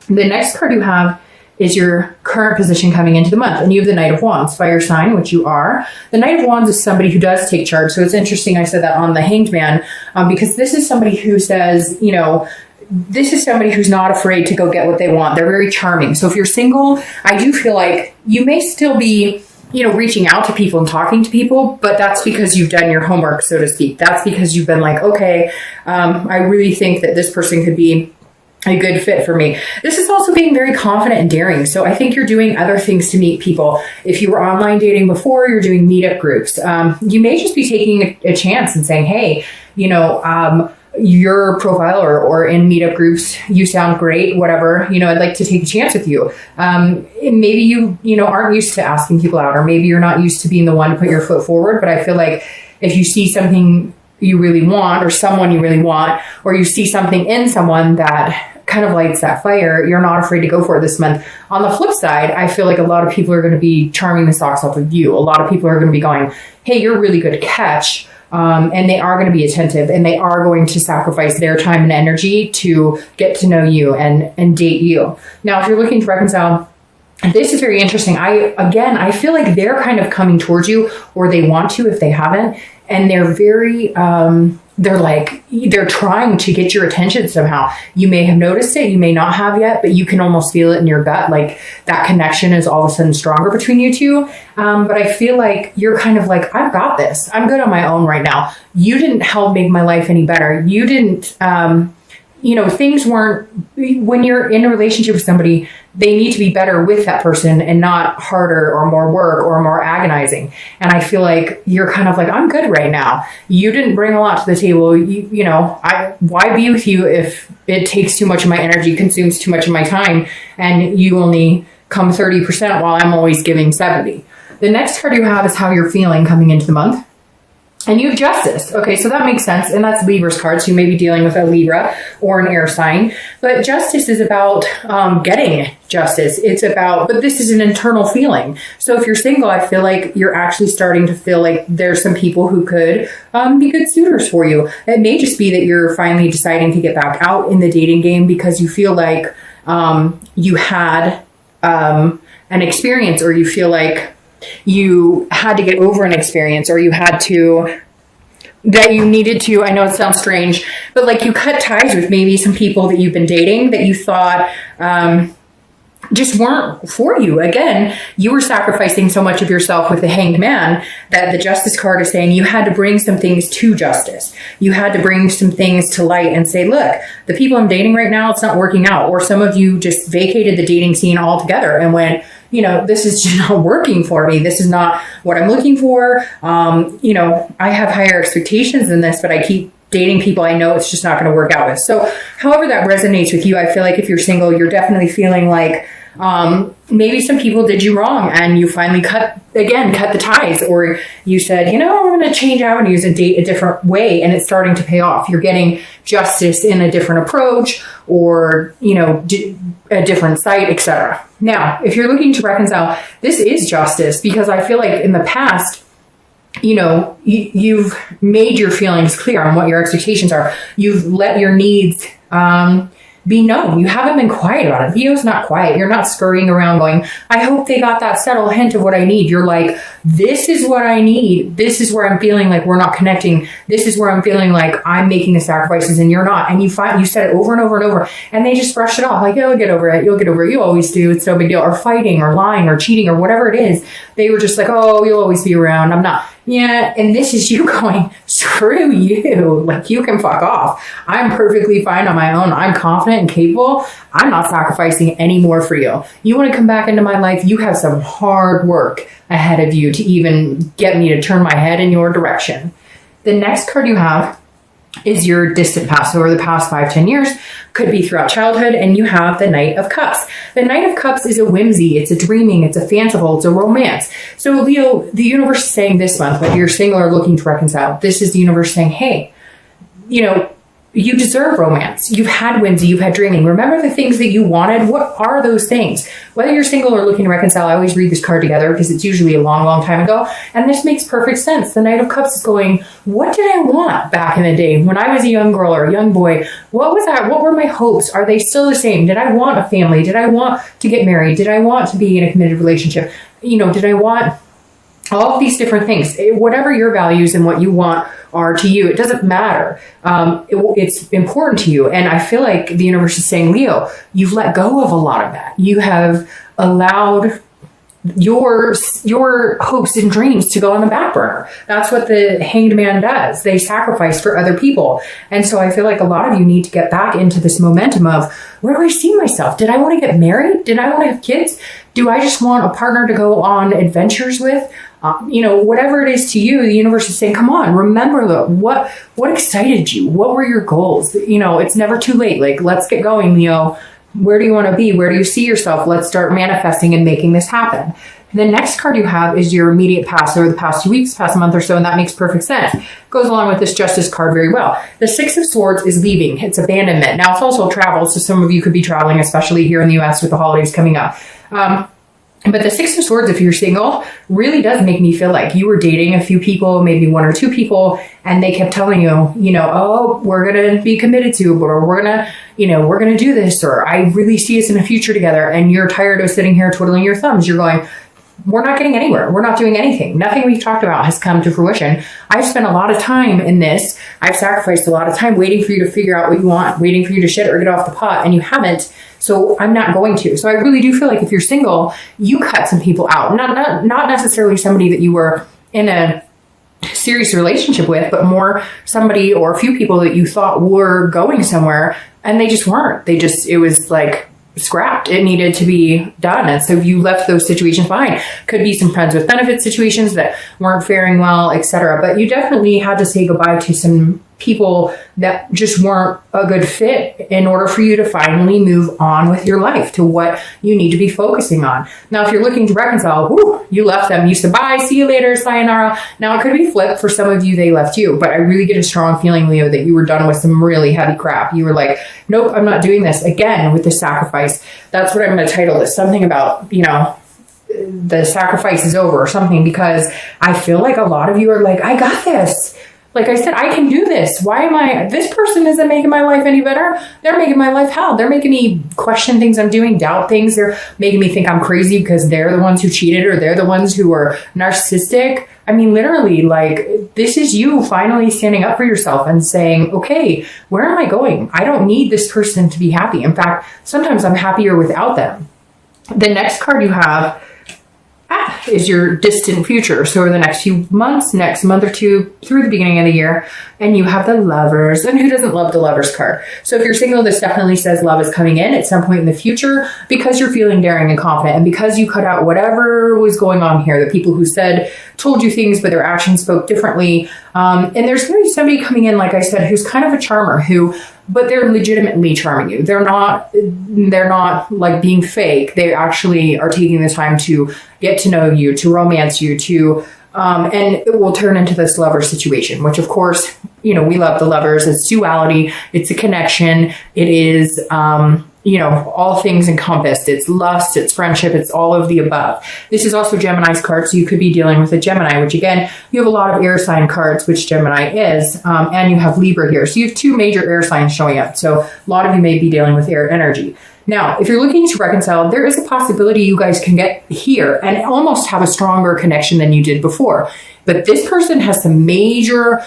The next card you have is your current position coming into the month. And you have the Knight of Wands, fire sign, which you are. The Knight of Wands is somebody who does take charge. So it's interesting I said that on the Hanged Man, because this is somebody who says, this is somebody who's not afraid to go get what they want. They're very charming. So if you're single, I do feel like you may still be, reaching out to people and talking to people, but that's because you've done your homework, so to speak. That's because you've been like, okay, I really think that this person could be a good fit for me. This is also being very confident and daring. So I think you're doing other things to meet people. If you were online dating before, you're doing meetup groups. You may just be taking a chance and saying, hey, your profile or in meetup groups, you sound great, whatever, I'd like to take a chance with you. Maybe you aren't used to asking people out, or maybe you're not used to being the one to put your foot forward. But I feel like if you see something you really want, or someone you really want, or you see something in someone that kind of lights that fire, you're not afraid to go for it this month. On the flip side, I feel like a lot of people are going to be charming the socks off of you. A lot of people are going to be going, hey, you're a really good catch. And they are going to be attentive, and they are going to sacrifice their time and energy to get to know you and date you. Now, if you're looking to reconcile, this is very interesting. I feel like they're kind of coming towards you, or they want to if they haven't. And they're very, they're trying to get your attention somehow. You may have noticed it, you may not have yet, but you can almost feel it in your gut. Like that connection is all of a sudden stronger between you two. But I feel like you're kind of like, I've got this. I'm good on my own right now. You didn't help make my life any better. You didn't, things weren't, when you're in a relationship with somebody, they need to be better with that person and not harder or more work or more agonizing. And I feel like you're kind of like, I'm good right now. You didn't bring a lot to the table. Why be with you if it takes too much of my energy, consumes too much of my time, and you only come 30% while I'm always giving 70. The next card you have is how you're feeling coming into the month. And you have Justice. Okay, so that makes sense. And that's Libra's card. So you may be dealing with a Libra or an air sign. But Justice is about getting justice. But this is an internal feeling. So if you're single, I feel like you're actually starting to feel like there's some people who could be good suitors for you. It may just be that you're finally deciding to get back out in the dating game because you feel like you had an experience, or you feel like you had to get over an experience, or you needed to, I know it sounds strange, but like you cut ties with maybe some people that you've been dating that you thought just weren't for you. Again, you were sacrificing so much of yourself with the Hanged Man that the Justice card is saying you had to bring some things to justice. You had to bring some things to light and say, look, the people I'm dating right now, it's not working out. Or some of you just vacated the dating scene altogether and went, this is just not working for me. This is not what I'm looking for. I have higher expectations than this, but I keep dating people I know it's just not going to work out with. So however that resonates with you, I feel like if you're single, you're definitely feeling like maybe some people did you wrong and you finally cut the ties, or you said, I'm going to change avenues and date a different way, and it's starting to pay off. You're getting justice in a different approach, or, a different site, etc. Now, if you're looking to reconcile, this is justice, because I feel like in the past, you've made your feelings clear on what your expectations are. You've let your needs be known. You haven't been quiet about it. Leo's not quiet. You're not scurrying around going, I hope they got that subtle hint of what I need. You're like, this is what I need. This is where I'm feeling like we're not connecting. This is where I'm feeling like I'm making the sacrifices and you're not. And you said it over and over and over, and they just brush it off. Like, you'll get over it. You'll get over it. You always do. It's no big deal. Or fighting or lying or cheating or whatever it is. They were just like, oh, you'll always be around. I'm not. Yeah. And this is you going, screw you. Like, you can fuck off. I'm perfectly fine on my own. I'm confident and capable. I'm not sacrificing any more for you. You want to come back into my life? You have some hard work ahead of you to even get me to turn my head in your direction. The next card you have is your distant past. So over the past 5-10 years, could be throughout childhood, and you have the Knight of Cups. The Knight of Cups is a whimsy, it's a dreaming, it's a fanciful, it's a romance. So Leo, the universe is saying this month, whether you're single or looking to reconcile, this is the universe saying, hey, you deserve romance. You've had whimsy, you've had dreaming. Remember the things that you wanted. What are those things? Whether you're single or looking to reconcile, I always read this card together because it's usually a long, long time ago. And this makes perfect sense. The Knight of Cups is going, what did I want back in the day when I was a young girl or a young boy? What was that? What were my hopes? Are they still the same? Did I want a family? Did I want to get married? Did I want to be in a committed relationship? Did I want all of these different things? Whatever your values and what you want are to you, it doesn't matter. It's important to you. And I feel like the universe is saying, Leo, you've let go of a lot of that. You have allowed your hopes and dreams to go on the back burner. That's what the Hanged Man does. They sacrifice for other people. And so I feel like a lot of you need to get back into this momentum of, where do I see myself? Did I want to get married? Did I want to have kids? Do I just want a partner to go on adventures with? Whatever it is to you, the universe is saying, come on, remember what excited you? What were your goals? It's never too late. Like, let's get going, Leo. Where do you want to be? Where do you see yourself? Let's start manifesting and making this happen. The next card you have is your immediate past, over the past 2 weeks, past month or so, and that makes perfect sense. Goes along with this Justice card very well. The Six of Swords is leaving. It's abandonment. Now, it's also travel, so some of you could be traveling, especially here in the U.S. with the holidays coming up. But the Six of Swords, if you're single, really does make me feel like you were dating a few people, maybe one or two people, and they kept telling you, oh, we're going to be committed to, or we're going to do this, or I really see us in the future together. And you're tired of sitting here twiddling your thumbs. You're going, we're not getting anywhere. We're not doing anything. Nothing we've talked about has come to fruition. I've spent a lot of time in this. I've sacrificed a lot of time waiting for you to figure out what you want, waiting for you to shit or get off the pot, and you haven't. So I'm not going to. So I really do feel like if you're single, you cut some people out. Not necessarily somebody that you were in a serious relationship with, but more somebody or a few people that you thought were going somewhere, and they just weren't. It was like scrapped. It needed to be done. And so you left those situations behind. Could be some friends with benefit situations that weren't faring well, etc. But you definitely had to say goodbye to some people that just weren't a good fit in order for you to finally move on with your life to what you need to be focusing on. Now, if you're looking to reconcile, you left them. You said, bye, see you later, sayonara. Now, it could be flipped. For some of you, they left you. But I really get a strong feeling, Leo, that you were done with some really heavy crap. You were like, nope, I'm not doing this again with the sacrifice. That's what I'm going to title this. Something about, the sacrifice is over or something, because I feel like a lot of you are like, I got this. Like I said, I can do this. This person isn't making my life any better. They're making my life hell. They're making me question things I'm doing, doubt things. They're making me think I'm crazy because they're the ones who cheated, or they're the ones who are narcissistic. I mean, literally, like, this is you finally standing up for yourself and saying, okay, where am I going? I don't need this person to be happy. In fact, sometimes I'm happier without them. The next card you have is your distant future. So over the next few months, next month or two, through the beginning of the year, and you have the Lovers. And who doesn't love the Lovers card? So if you're single, this definitely says love is coming in at some point in the future, because you're feeling daring and confident, and because you cut out whatever was going on here, the people who told you things, but their actions spoke differently. And there's going to be somebody coming in, like I said, who's kind of a charmer, but they're legitimately charming you. They're not like being fake. They actually are taking the time to get to know you, to romance you, and it will turn into this lover situation, which of course, we love the Lovers. It's duality. It's a connection. It is, all things encompassed. It's lust, it's friendship, it's all of the above. This is also Gemini's card, so you could be dealing with a Gemini, which again, you have a lot of air sign cards, which Gemini is, and you have Libra here. So you have two major air signs showing up. So a lot of you may be dealing with air energy. Now, if you're looking to reconcile, there is a possibility you guys can get here and almost have a stronger connection than you did before. But this person has some major,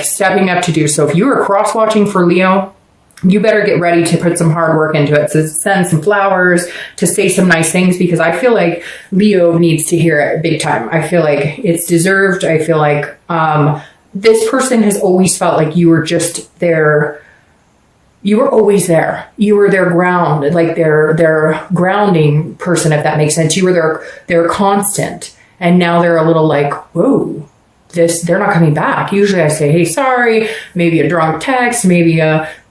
stepping up to do. So if you are cross-watching for Leo, you better get ready to put some hard work into it, to send some flowers, to say some nice things, because I feel like Leo needs to hear it big time. I feel like it's deserved. I feel like this person has always felt like you were just there. You were always there. You were their ground, like their grounding person, if that makes sense. You were their constant. And now they're a little like, whoa. They're not coming back. Usually I say, hey, sorry, maybe a drunk text, maybe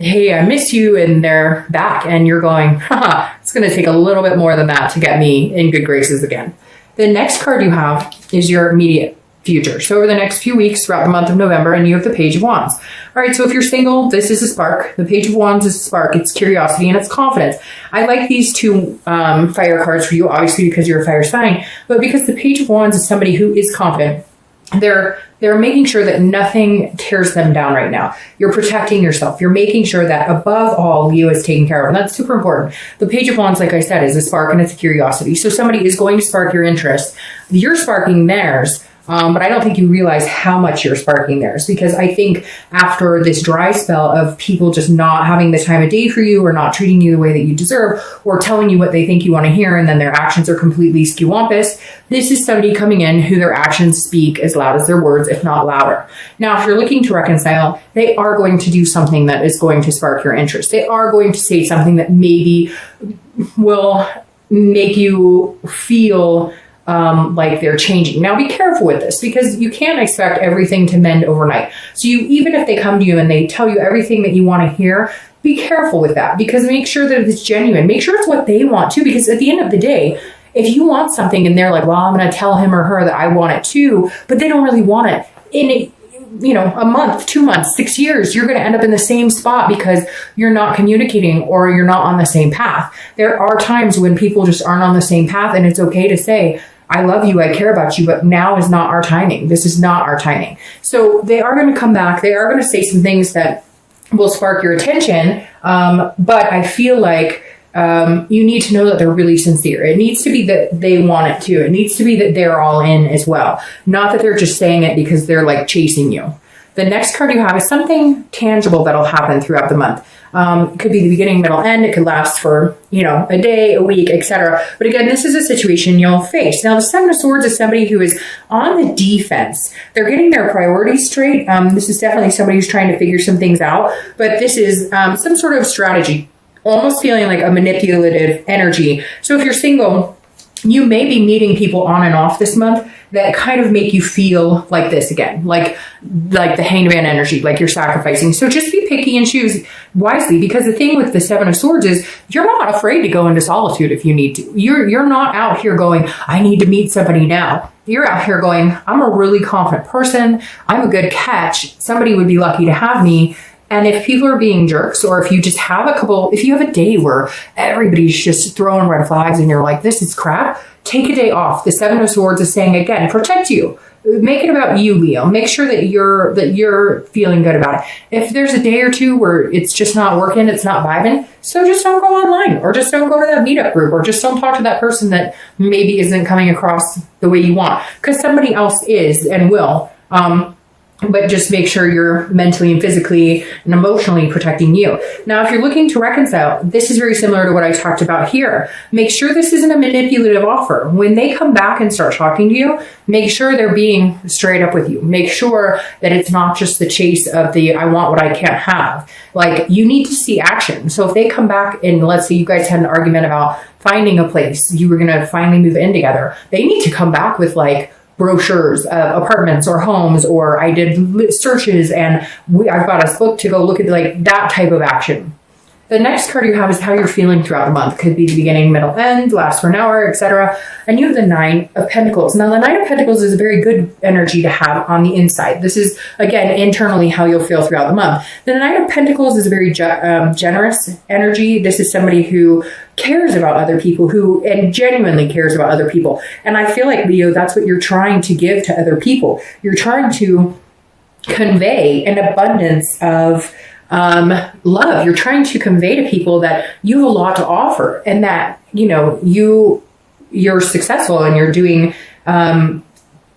hey, I miss you, and they're back. And you're going, haha, it's going to take a little bit more than that to get me in good graces again. The next card you have is your immediate future. So over the next few weeks throughout the month of November, and you have the Page of Wands. All right, so if you're single, this is a spark. The Page of Wands is a spark. It's curiosity and it's confidence. I like these two fire cards for you, obviously because you're a fire sign, but because the Page of Wands is somebody who is confident. They're making sure that nothing tears them down right now. You're protecting yourself. You're making sure that above all, Leo is taken care of. And that's super important. The Page of Wands, like I said, is a spark and it's a curiosity. So somebody is going to spark your interest. You're sparking theirs. But I don't think you realize how much you're sparking theirs, because I think after this dry spell of people just not having the time of day for you or not treating you the way that you deserve or telling you what they think you want to hear and then their actions are completely skewampus, this is somebody coming in who their actions speak as loud as their words, if not louder. Now, if you're looking to reconcile, they are going to do something that is going to spark your interest. They are going to say something that maybe will make you feel like they're changing. Now be careful with this, because you can't expect everything to mend overnight. So even if they come to you and they tell you everything that you want to hear, be careful with that, because make sure that it's genuine. Make sure it's what they want too, because at the end of the day, if you want something and they're like, well, I'm going to tell him or her that I want it too, but they don't really want it in a month, 2 months, 6 years, you're going to end up in the same spot because you're not communicating or you're not on the same path. There are times when people just aren't on the same path, and it's okay to say, I love you, I care about you, but now is not our timing. This is not our timing. So they are going to come back. They are going to say some things that will spark your attention. But I feel like you need to know that they're really sincere. It needs to be that they want it too. It needs to be that they're all in as well. Not that they're just saying it because they're like chasing you. The next card you have is something tangible that'll happen throughout the month. It could be the beginning, middle, end. It could last for, a day, a week, etc. But again, this is a situation you'll face. Now, the Seven of Swords is somebody who is on the defense. They're getting their priorities straight. This is definitely somebody who's trying to figure some things out. But this is some sort of strategy, almost feeling like a manipulative energy. So if you're single, you may be meeting people on and off this month that kind of make you feel like this again, like the hanged man energy, like you're sacrificing. So just be picky and choose wisely, because the thing with the Seven of Swords is you're not afraid to go into solitude if you need to. You're not out here going, I need to meet somebody now. You're out here going, I'm a really confident person. I'm a good catch. Somebody would be lucky to have me. And if people are being jerks, or if you just have if you have a day where everybody's just throwing red flags and you're like, this is crap, take a day off. The Seven of Swords is saying, again, protect you. Make it about you, Leo. Make sure that you're feeling good about it. If there's a day or two where it's just not working, it's not vibing, so just don't go online, or just don't go to that meetup group, or just don't talk to that person that maybe isn't coming across the way you want, because somebody else is and will. But just make sure you're mentally and physically and emotionally protecting you. Now, if you're looking to reconcile, this is very similar to what I talked about here. Make sure this isn't a manipulative offer. When they come back and start talking to you, make sure they're being straight up with you. Make sure that it's not just the chase of the I want what I can't have. Like, you need to see action. So if they come back and let's say you guys had an argument about finding a place, you were going to finally move in together, they need to come back with like brochures of apartments or homes, or I did searches and I've got a book to go look at, like that type of action. The next card you have is how you're feeling throughout the month. Could be the beginning, middle, end, last for an hour, etc. And you have the Nine of Pentacles. Now, the Nine of Pentacles is a very good energy to have on the inside. This is, again, internally how you'll feel throughout the month. The Nine of Pentacles is a very generous energy. This is somebody who cares about other people, and genuinely cares about other people. And I feel like, Leo, that's what you're trying to give to other people. You're trying to convey an abundance of love. You're trying to convey to people that you have a lot to offer, and that, you're successful and you're doing,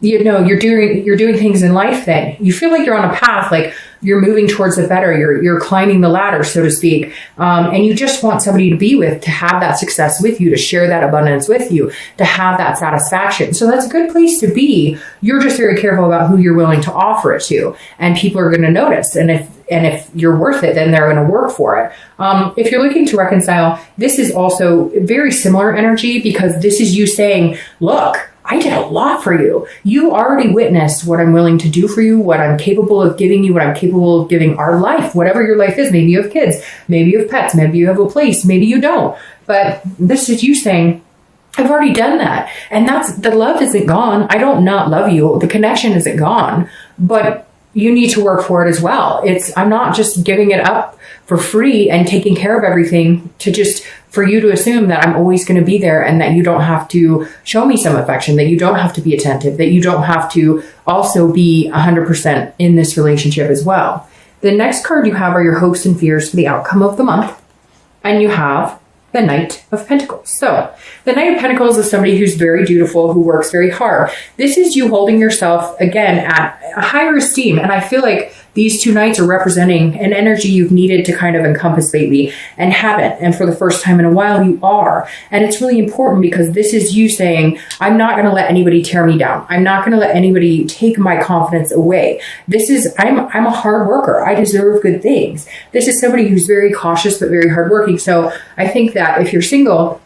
you're doing things in life that you feel like you're on a path, like you're moving towards the better. You're climbing the ladder, so to speak. And you just want somebody to be with, to have that success with you, to share that abundance with you, to have that satisfaction. So that's a good place to be. You're just very careful about who you're willing to offer it to, and people are going to notice. And if you're worth it, then they're going to work for it. If you're looking to reconcile, this is also very similar energy, because this is you saying, look, I did a lot for you. You already witnessed what I'm willing to do for you, what I'm capable of giving you, what I'm capable of giving our life, whatever your life is. Maybe you have kids, maybe you have pets, maybe you have a place, maybe you don't. But this is you saying, I've already done that. And the love isn't gone. I don't not love you. The connection isn't gone, but you need to work for it as well. I'm not just giving it up for free and taking care of everything for you to assume that I'm always going to be there and that you don't have to show me some affection, that you don't have to be attentive, that you don't have to also be 100% in this relationship as well. The next card you have are your hopes and fears for the outcome of the month. And you have the Knight of Pentacles. So the Knight of Pentacles is somebody who's very dutiful, who works very hard. This is you holding yourself, again, at a higher esteem. And I feel like these two knights are representing an energy you've needed to kind of encompass lately and haven't. And for the first time in a while, you are. And it's really important because this is you saying, I'm not going to let anybody tear me down. I'm not going to let anybody take my confidence away. I'm a hard worker. I deserve good things. This is somebody who's very cautious, but very hardworking. So I think that if you're single,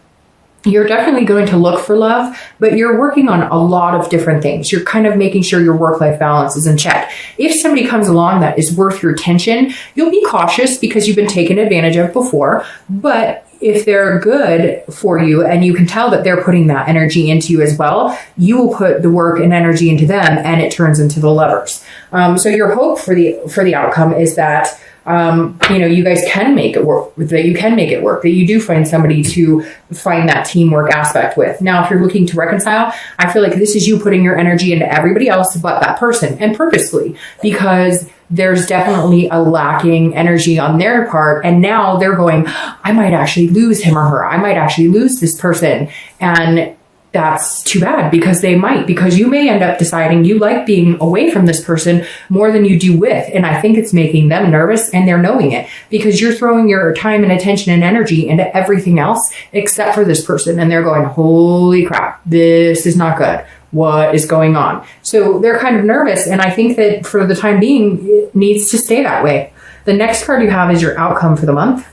you're definitely going to look for love, but you're working on a lot of different things. You're kind of making sure your work-life balance is in check. If somebody comes along that is worth your attention, you'll be cautious because you've been taken advantage of before. But if they're good for you and you can tell that they're putting that energy into you as well, you will put the work and energy into them and it turns into the lovers. So your hope for the outcome is that you guys can make it work, that you can make it work, that you do find somebody to find that teamwork aspect with. Now, if you're looking to reconcile, I feel like this is you putting your energy into everybody else but that person, and purposefully, because there's definitely a lacking energy on their part. And now they're going, I might actually lose him or her. I might actually lose this person. And that's too bad because you may end up deciding you like being away from this person more than you do with. And I think it's making them nervous and they're knowing it because you're throwing your time and attention and energy into everything else except for this person. And they're going, holy crap, this is not good. What is going on? So they're kind of nervous. And I think that for the time being, it needs to stay that way. The next card you have is your outcome for the month.